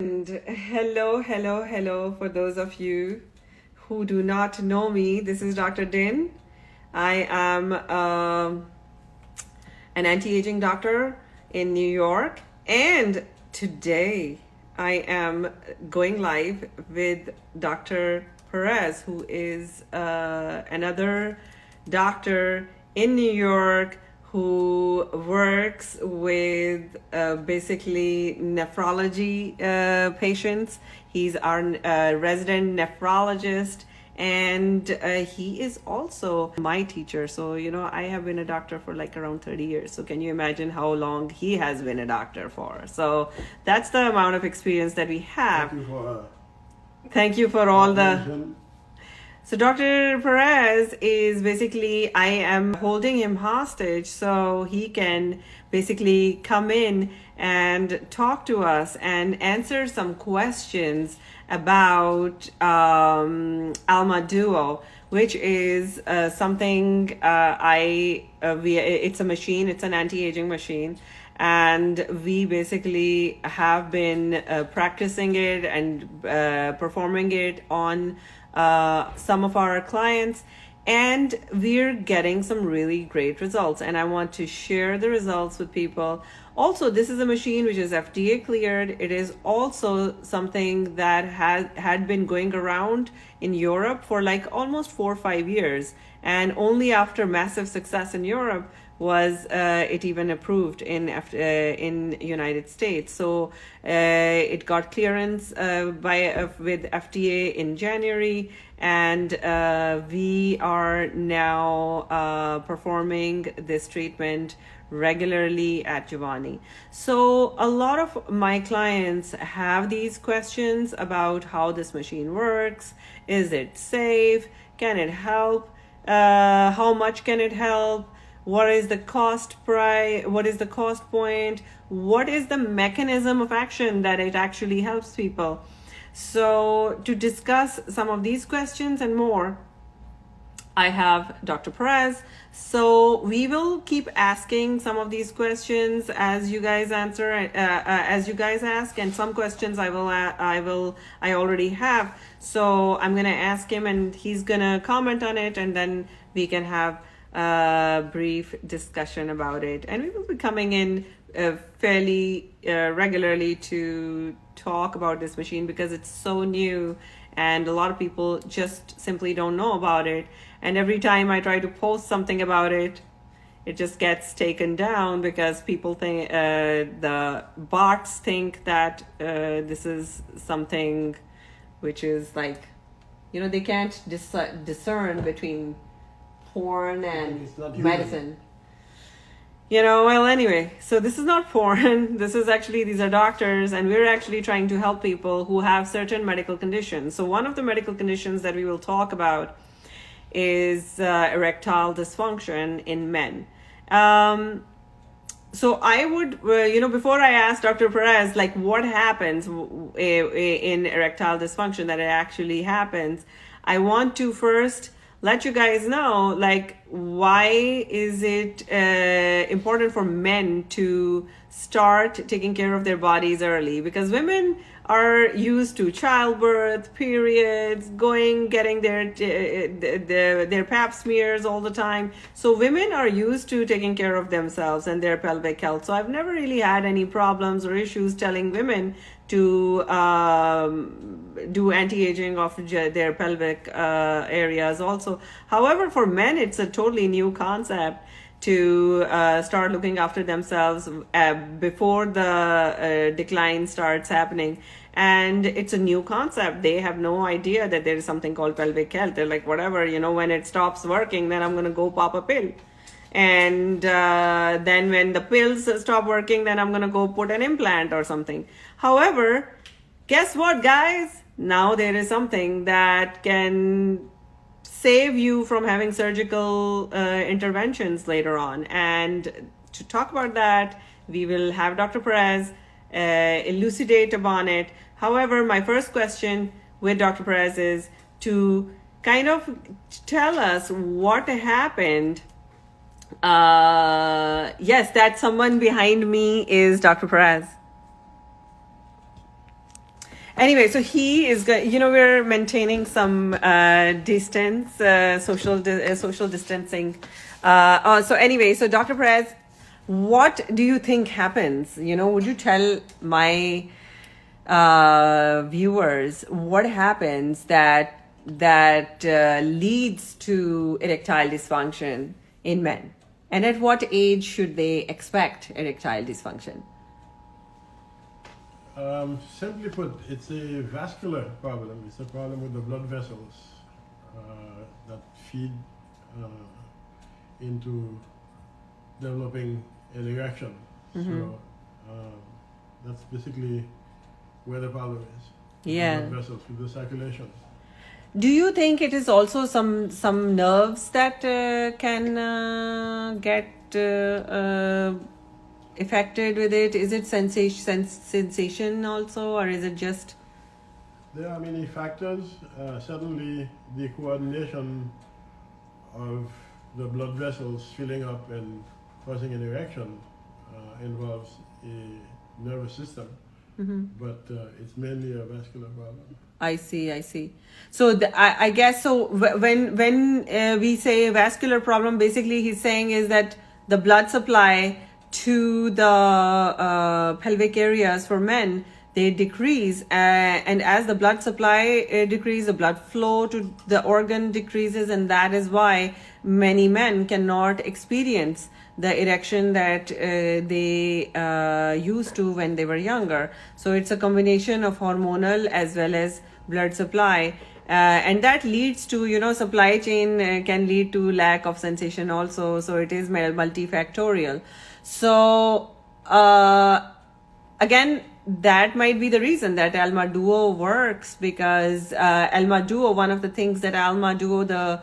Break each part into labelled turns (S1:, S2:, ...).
S1: And hello for those of you who do not know me. This is Dr. Din. I am an anti-aging doctor in New York, and today I am going live with Dr. Perez, who is another doctor in New York who works with basically nephrology patients. He's our resident nephrologist, and he is also my teacher. So, I have been a doctor for like around 30 years. So can you imagine how long he has been a doctor for? So that's the amount of experience that we have. Thank you for all the... So Dr. Perez is basically, I am holding him hostage so he can basically come in and talk to us and answer some questions about almaduo, which is something it's a machine, it's an anti-aging machine. And we basically have been practicing it and performing it on some of our clients, and we're getting some really great results, and I want to share the results with people. Also, this is a machine which is FDA cleared. It is also something that had been going around in Europe for like almost 4 or 5 years, and only after massive success in Europe was it even approved in United States. So it got clearance with FDA in January, and we are now performing this treatment regularly at Juvanni. So a lot of my clients have these questions about how this machine works. Is it safe? Can it help? How much can it help? What is the cost price? What is the cost point? What is the mechanism of action that it actually helps people? So to discuss some of these questions and more, I have Dr. Perez. So we will keep asking some of these questions as you guys answer, as you guys ask, and some questions I already have. So I'm gonna ask him, and he's gonna comment on it, and then we can have a brief discussion about it. And we will be coming in fairly regularly to talk about this machine because it's so new and a lot of people just simply don't know about it. And every time I try to post something about it, it just gets taken down because people think, the bots think that this is something which is like, they can't discern between porn and medicine. Well, anyway, so this is not porn. This is actually, these are doctors, and we're actually trying to help people who have certain medical conditions. So one of the medical conditions that we will talk about is erectile dysfunction in men. So I would, before I ask Dr. Perez, like what happens in erectile dysfunction, that it actually happens, I want to first let you guys know, like, why is it important for men to start taking care of their bodies early? Because women are used to childbirth, periods, getting their pap smears all the time. So women are used to taking care of themselves and their pelvic health. So I've never really had any problems or issues telling women to do anti-aging of their pelvic areas also. However, for men, it's a totally new concept to start looking after themselves before the decline starts happening. And it's a new concept. They have no idea that there is something called pelvic health. They're like, whatever, when it stops working, then I'm going to go pop a pill. And then when the pills stop working, then I'm going to go put an implant or something. However, guess what, guys? Now there is something that can save you from having surgical interventions later on. And to talk about that, we will have Dr. Perez elucidate upon it. However, my first question with Dr. Perez is to kind of tell us what happened. Yes, that someone behind me is Dr. Perez. Anyway, so he is, we're maintaining some distance, social distancing. So anyway, so Dr. Perez, what do you think happens? Would you tell my viewers what happens that leads to erectile dysfunction in men, and at what age should they expect erectile dysfunction?
S2: Simply put, it's a vascular problem. It's a problem with the blood vessels that feed into developing an erection. So that's basically where the problem is.
S1: Yeah.
S2: Blood vessels with the circulation.
S1: Do you think it is also some nerves that can get affected with it? Is it sensation also, or is it just?
S2: There are many factors. Certainly, the coordination of the blood vessels filling up and causing an erection involves a nervous system, but it's mainly a vascular problem.
S1: I see. So I guess so. When we say vascular problem, basically he's saying is that the blood supply to the pelvic areas for men, they decrease, and as the blood supply decreases, the blood flow to the organ decreases, and that is why many men cannot experience the erection that they used to when they were younger. So it's a combination of hormonal as well as blood supply, and that leads to, supply chain can lead to lack of sensation also. So it is multifactorial. So again, that might be the reason that almaduo works, because almaduo, one of the things that almaduo,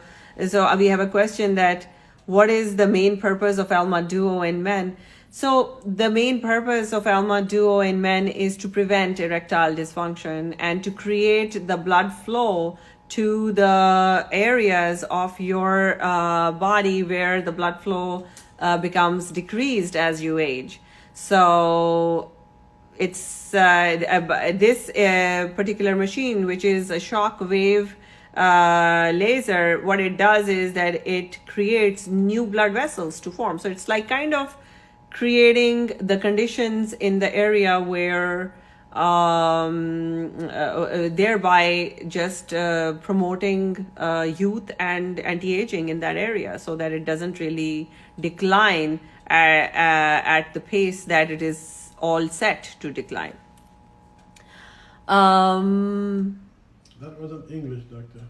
S1: so we have a question that what is the main purpose of almaduo in men? So the main purpose of almaduo in men is to prevent erectile dysfunction and to create the blood flow to the areas of your body where the blood flow becomes decreased as you age. So it's this particular machine, which is a shock wave laser, what it does is that it creates new blood vessels to form. So it's like kind of creating the conditions in the area where thereby just promoting youth and anti-aging in that area, so that it doesn't really decline at the pace that it is all set to decline.
S2: That wasn't English, doctor.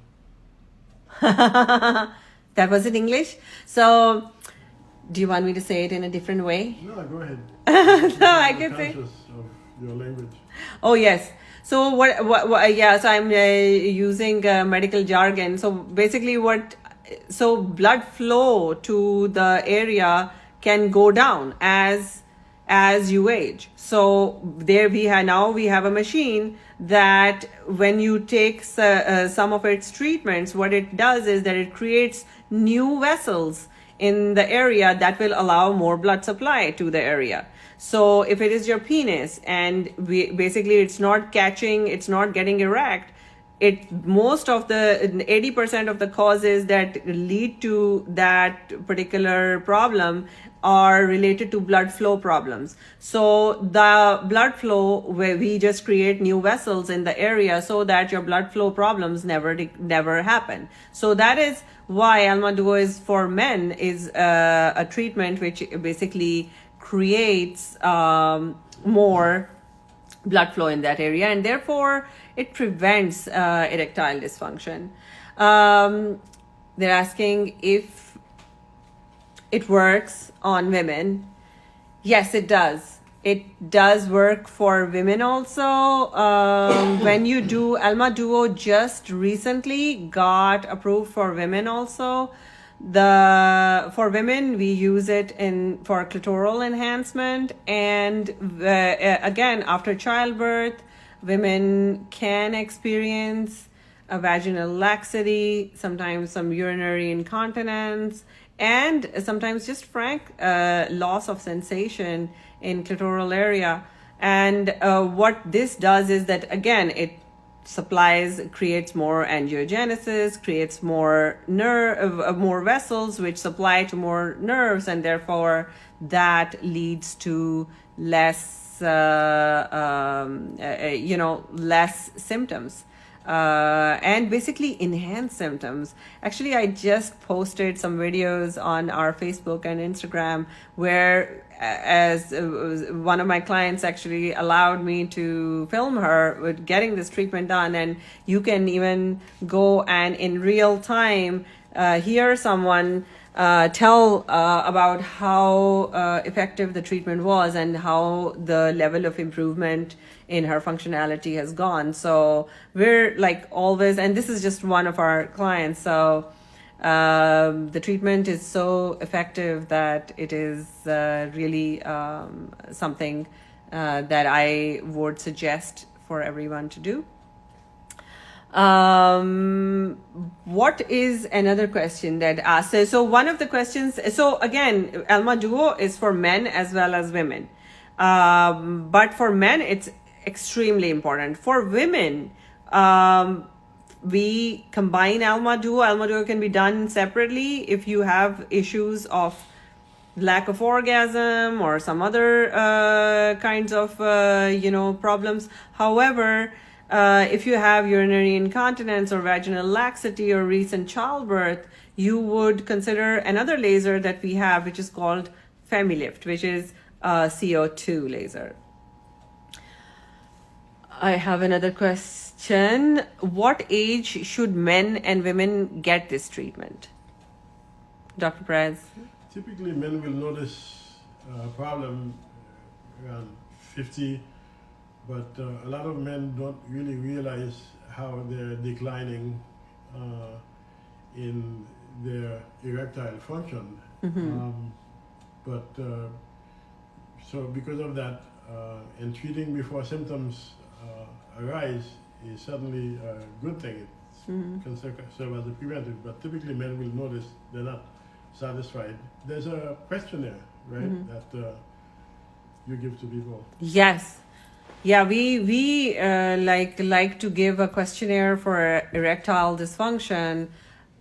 S1: That wasn't English? So do you want me to say it in a different way?
S2: No, go ahead.
S1: No, I can say.
S2: Conscious of your language.
S1: Oh yes. So what yeah, so I'm using medical jargon. So basically so blood flow to the area can go down as you age. So there we have a machine that when you take some of its treatments, what it does is that it creates new vessels in the area that will allow more blood supply to the area. So if it is your penis and basically it's not getting erect, most of the 80% of the causes that lead to that particular problem are related to blood flow problems. So the blood flow, where we just create new vessels in the area so that your blood flow problems never happen. So that is why almaduo is for men is a treatment which basically creates more blood flow in that area, and therefore it prevents erectile dysfunction. They're asking if it works on women. Yes, it does. It does work for women also. When you do almaduo, just recently got approved for women also. For women, we use it for clitoral enhancement, and again, after childbirth, women can experience a vaginal laxity, sometimes some urinary incontinence, and sometimes just frank loss of sensation in clitoral area. And what this does is that, again, it creates more angiogenesis, creates more more vessels which supply to more nerves, and therefore that leads to less less symptoms, and basically enhanced symptoms. Actually, I just posted some videos on our Facebook and Instagram where, as one of my clients actually allowed me to film her with getting this treatment done, and you can even go and in real time hear someone tell about how effective the treatment was and how the level of improvement in her functionality has gone. So we're like always, and this is just one of our clients, so the treatment is so effective that it is really something that I would suggest for everyone to do. What is another question that asks? So one of the questions, so again, almaduo is for men as well as women. But for men, it's extremely important. For women, we combine almaduo. Almaduo can be done separately if you have issues of lack of orgasm or some other kinds of problems. However, if you have urinary incontinence or vaginal laxity or recent childbirth, you would consider another laser that we have, which is called femilift, which is a CO2 laser. I have another question. What age should men and women get this treatment? Dr. Perez?
S2: Typically, men will notice a problem around 50, but a lot of men don't really realize how they're declining in their erectile function. So because of that, and treating before symptoms arise is certainly a good thing. It can serve as a preventive, but typically men will notice they're not satisfied. There's a questionnaire, right, that you give to people.
S1: Yes. Yeah, we like to give a questionnaire for erectile dysfunction.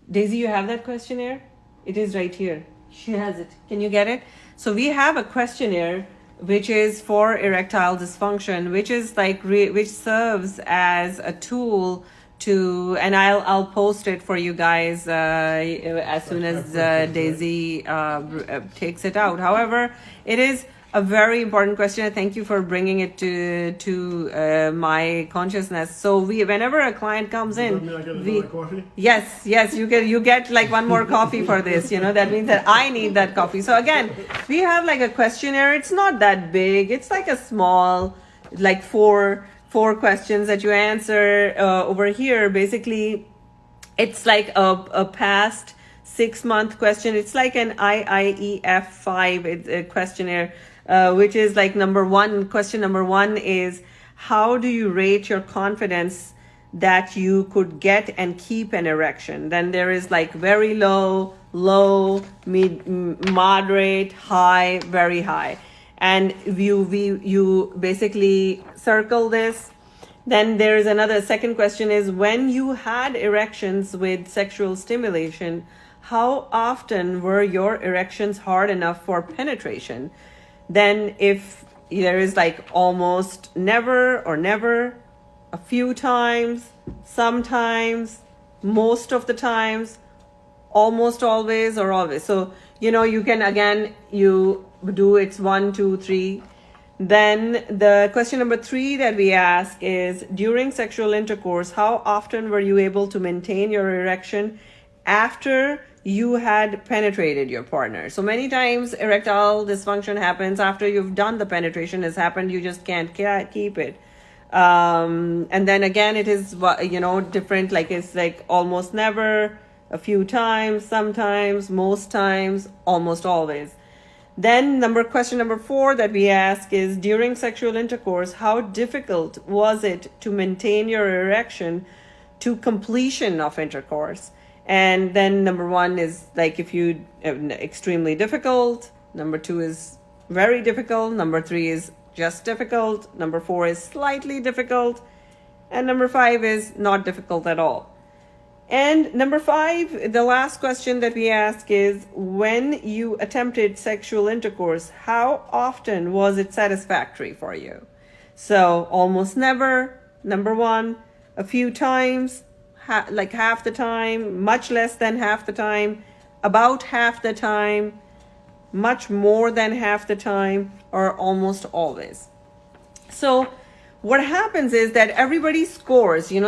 S1: Daisy, you have that questionnaire? It is right here. She has it. Can you get it? So we have a questionnaire which is for erectile dysfunction, which is like which serves as a tool to, and I'll post it for you guys as soon as Daisy takes it out. However, it is a very important question. Thank you for bringing it to my consciousness. So whenever a client comes in,
S2: coffee?
S1: Yes, you get like one more coffee for this. That means that I need that coffee. So again, we have like a questionnaire. It's not that big. It's like a small, like four questions that you answer over here. Basically, it's like a past 6-month question. It's like an IIEF-5 questionnaire. Which is like question number one is, how do you rate your confidence that you could get and keep an erection? Then there is like very low, moderate, high, very high. And you basically circle this. Then there is another second question is, when you had erections with sexual stimulation, how often were your erections hard enough for penetration? Then if there is like almost never or never, a few times, sometimes, most of the times, almost always, or always. So, you can, again, you do it's 1, 2, 3. Then the question number 3 that we ask is, during sexual intercourse, how often were you able to maintain your erection after you had penetrated your partner? So many times erectile dysfunction happens after you've done the penetration has happened. You just can't keep it. And then again, it is, different, like it's like almost never, a few times, sometimes, most times, almost always. Then question number 4 that we ask is, during sexual intercourse, how difficult was it to maintain your erection to completion of intercourse? And then number 1 is like if you extremely difficult, number 2 is very difficult, number 3 is just difficult. Number 4 is slightly difficult. And number 5 is not difficult at all. And number 5, the last question that we ask is, when you attempted sexual intercourse, how often was it satisfactory for you? So almost never, number 1, a few times, like half the time, much less than half the time, about half the time, much more than half the time, or almost always. So what happens is that everybody scores, you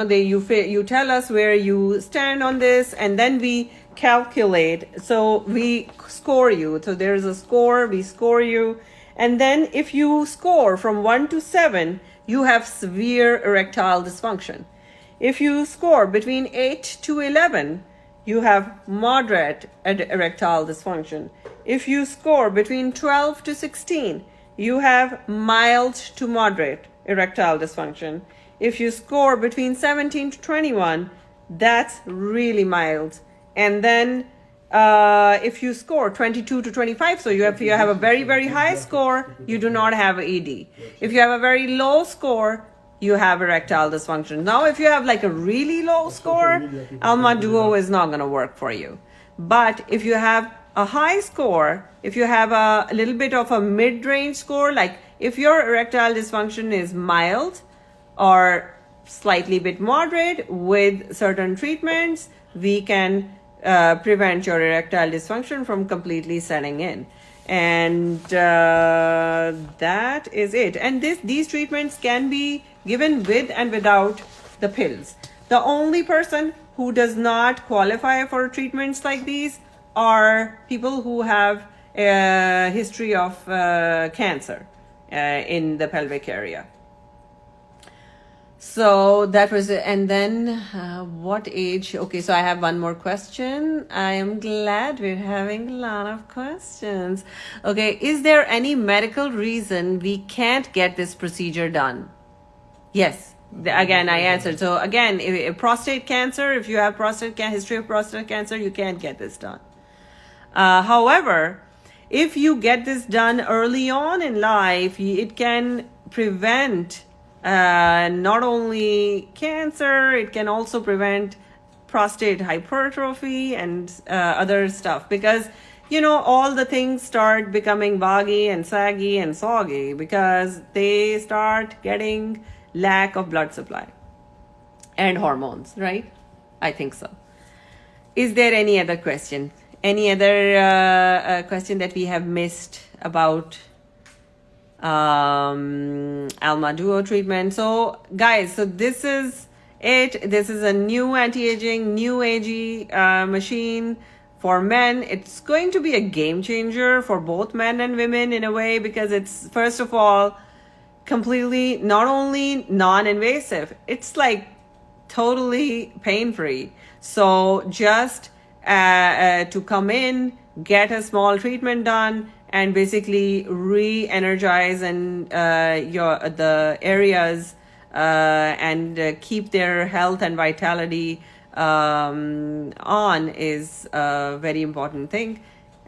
S1: tell us where you stand on this, and then we calculate. So we score you. So there's a score, we score you. And then if you score from 1 to 7, you have severe erectile dysfunction. If you score between 8 to 11, you have moderate erectile dysfunction. If you score between 12 to 16, you have mild to moderate erectile dysfunction. If you score between 17 to 21, that's really mild. And then if you score 22 to 25, so you have a very, very high score, you do not have ED. If you have a very low score, you have erectile dysfunction. Now, if you have like a really low score, almaduo is not going to work for you. But if you have a high score, if you have a little bit of a mid-range score, like if your erectile dysfunction is mild or slightly bit moderate, with certain treatments, we can prevent your erectile dysfunction from completely setting in. And that is it. And these treatments can be given with and without the pills. The only person who does not qualify for treatments like these are people who have a history of cancer in the pelvic area. So that was it. And then what age? Okay, so I have one more question. I am glad we're having a lot of questions. Okay, is there any medical reason we can't get this procedure done? Yes. Again, I answered. So again, if prostate cancer, if you have history of prostate cancer, you can't get this done. However, if you get this done early on in life, it can prevent not only cancer, it can also prevent prostate hypertrophy and other stuff, because all the things start becoming boggy and saggy and soggy because they start getting lack of blood supply and hormones, right? I think so. Is there any other question? Any other question that we have missed about almaduo treatment? So guys, so this is it. This is a new anti-aging, new AG machine for men. It's going to be a game changer for both men and women in a way, because it's, first of all, completely not only non-invasive, it's like totally pain-free. So just to come in, get a small treatment done, and basically re-energize and the areas and keep their health and vitality on is a very important thing.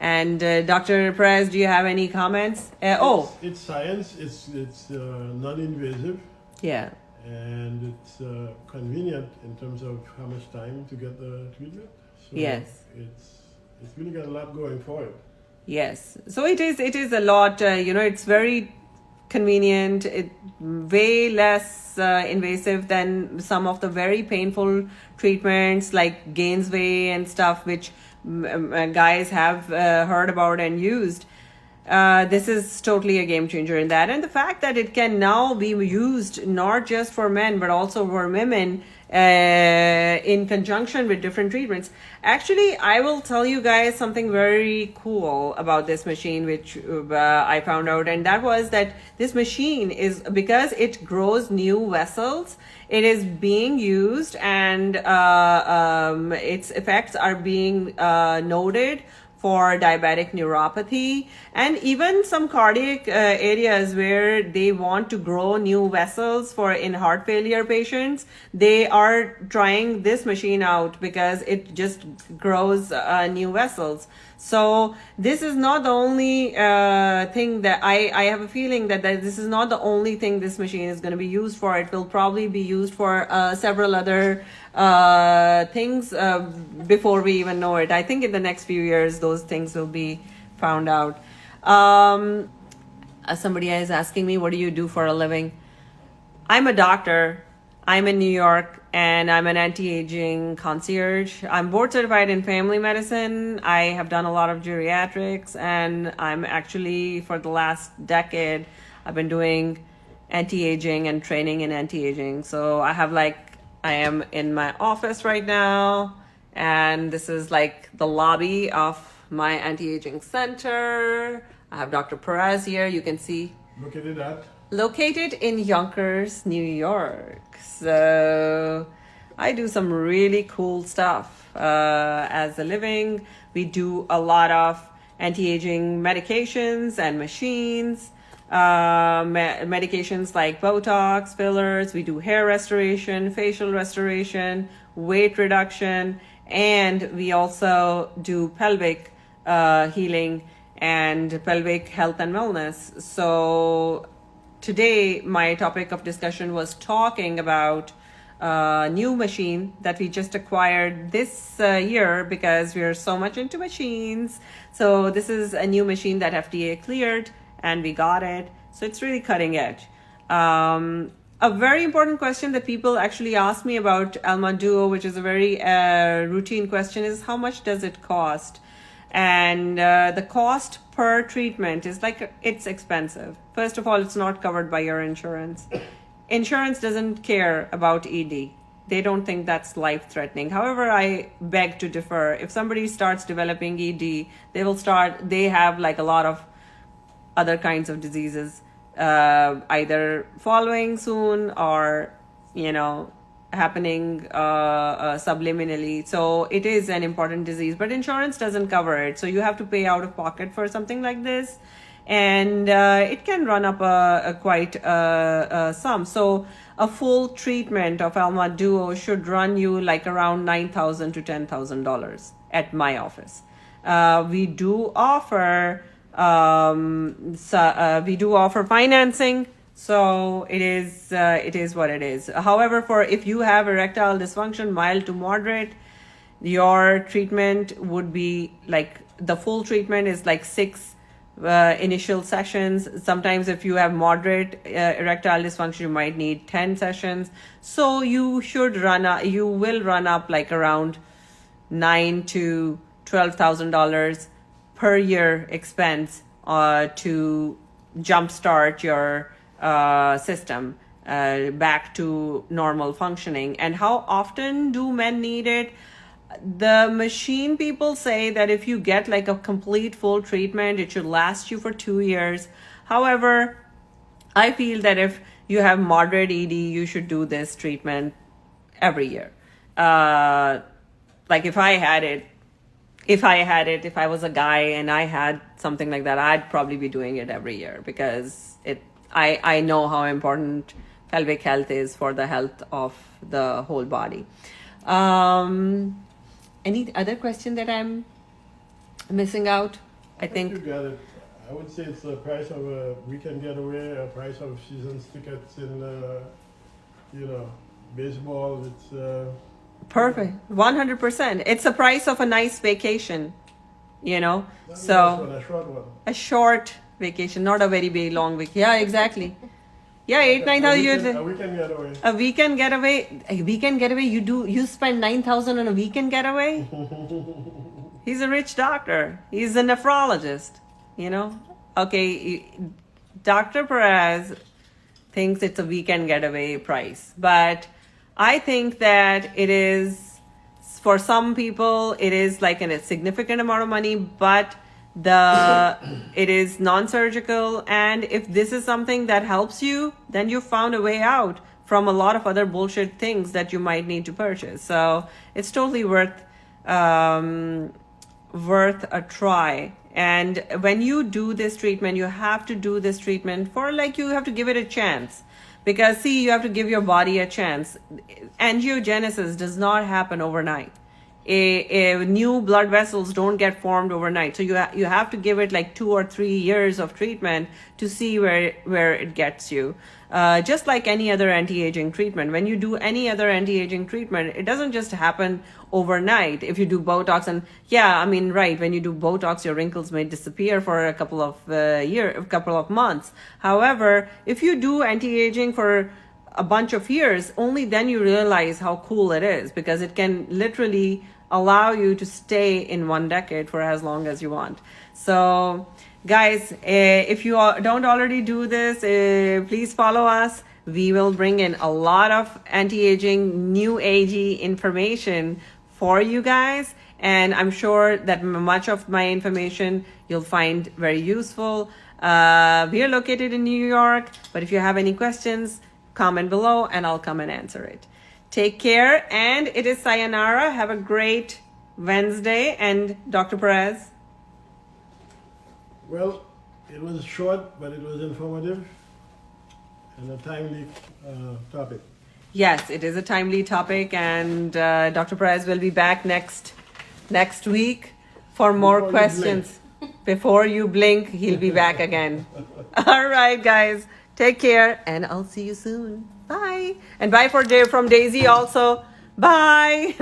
S1: And Dr. Perez, do you have any comments?
S2: It's science. It's non-invasive.
S1: Yeah.
S2: And it's convenient in terms of how much time to get the treatment. So
S1: yes.
S2: It's really got a lot going for it.
S1: Yes. So it is a lot. It's very convenient. Way less invasive than some of the very painful treatments like Gainsway and stuff, which guys have heard about and used. This is totally a game changer in that. And the fact that it can now be used not just for men but also for women in conjunction with different treatments. Actually, I will tell you guys something very cool about this machine, which I found out, and that was that this machine is, because it grows new vessels, it is being used, and its effects are being noted for diabetic neuropathy and even some cardiac areas where they want to grow new vessels for in heart failure patients. They are trying this machine out because it just grows new vessels. So this is not the only thing that I have a feeling that this is not the only thing this machine is going to be used for. It will probably be used for several other things before we even know it. I think in the next few years, those things will be found out. Somebody is asking me, what do you do for a living? I'm a doctor. I'm in New York and I'm an anti-aging concierge. I'm board certified in family medicine. I have done a lot of geriatrics, and I'm actually, for the last decade, I've been doing anti-aging and training in anti-aging. So I am in my office right now, and this is like the lobby of my anti-aging center. I have Dr. Perez here. You can see. Located in Yonkers, New York. So I do some really cool stuff as a living. We do a lot of anti-aging medications and machines, medications like Botox, fillers. We do hair restoration, facial restoration, weight reduction, and we also do pelvic healing and pelvic health and wellness. So today, my topic of discussion was talking about a new machine that we just acquired this year because we are so much into machines. So this is a new machine that FDA cleared, and we got it. So it's really cutting edge. A very important question that people actually ask me about almaduo, which is a very routine question, is how much does it cost? And the cost per treatment is it's expensive. First of all, it's not covered by your insurance. Insurance doesn't care about ED. They don't think that's life-threatening. However, I beg to differ. If somebody starts developing ED, they have a lot of other kinds of diseases, either following soon or, happening subliminally. So it is an important disease, but insurance doesn't cover it. So you have to pay out of pocket for something like this, and it can run up quite a sum. So a full treatment of almaduo should run you around $9,000 to $10,000 at my office. We do offer financing. So it is what it is. However, if you have erectile dysfunction, mild to moderate, your treatment would be the full treatment is 6 initial sessions. Sometimes if you have moderate erectile dysfunction, you might need 10 sessions. So you will run up around $9,000 to $12,000 per year expense to jumpstart your system back to normal functioning. And how often do men need it? The machine people say that if you get a complete full treatment, it should last you for 2 years. However, I feel that if you have moderate ED, you should do this treatment every year. If I was a guy and I had something like that, I'd probably be doing it every year because I know how important pelvic health is for the health of the whole body. Any other question that I'm missing out?
S2: I think you got it. I would say it's the price of a weekend getaway, a price of season tickets in, baseball. It's
S1: perfect, 100%. It's the price of a nice vacation,
S2: a short one.
S1: A short vacation, not a very big long vacation. Yeah, exactly. Yeah, 8,000-9,000.
S2: A weekend getaway.
S1: A weekend getaway. A weekend getaway. You spend 9,000 on a weekend getaway. He's a rich doctor. He's a nephrologist. Okay, Dr. Perez thinks it's a weekend getaway price, but I think that it is, for some people, it is a significant amount of money, but it is non-surgical, and if this is something that helps you, then you found a way out from a lot of other bullshit things that you might need to purchase. So it's totally worth a try. And when you do this treatment, you have to do this treatment for you have to give it a chance, because you have to give your body a chance. Angiogenesis does not happen overnight. a new blood vessels don't get formed overnight. So you have to give it like 2 or 3 years of treatment to see where it gets you. Just like any other anti-aging treatment, when you do any other anti-aging treatment, it doesn't just happen overnight. If you do Botox, and yeah, I mean, right, when you do Botox, your wrinkles may disappear for a couple of months. However, if you do anti-aging for a bunch of years, only then you realize how cool it is, because it can literally allow you to stay in 1 decade for as long as you want. So guys, if you don't already do this, please follow us. We will bring in a lot of anti-aging, new agey information for you guys. And I'm sure that much of my information you'll find very useful. We are located in New York, but if you have any questions, comment below and I'll come and answer it. Take care, and it is sayonara. Have a great Wednesday. And Dr. Perez?
S2: Well, it was short, but it was informative and a timely topic.
S1: Yes, it is a timely topic, and Dr. Perez will be back next week for more questions. Before you blink, he'll be back again. All right, guys. Take care, and I'll see you soon. Bye. And bye from Daisy also. Bye.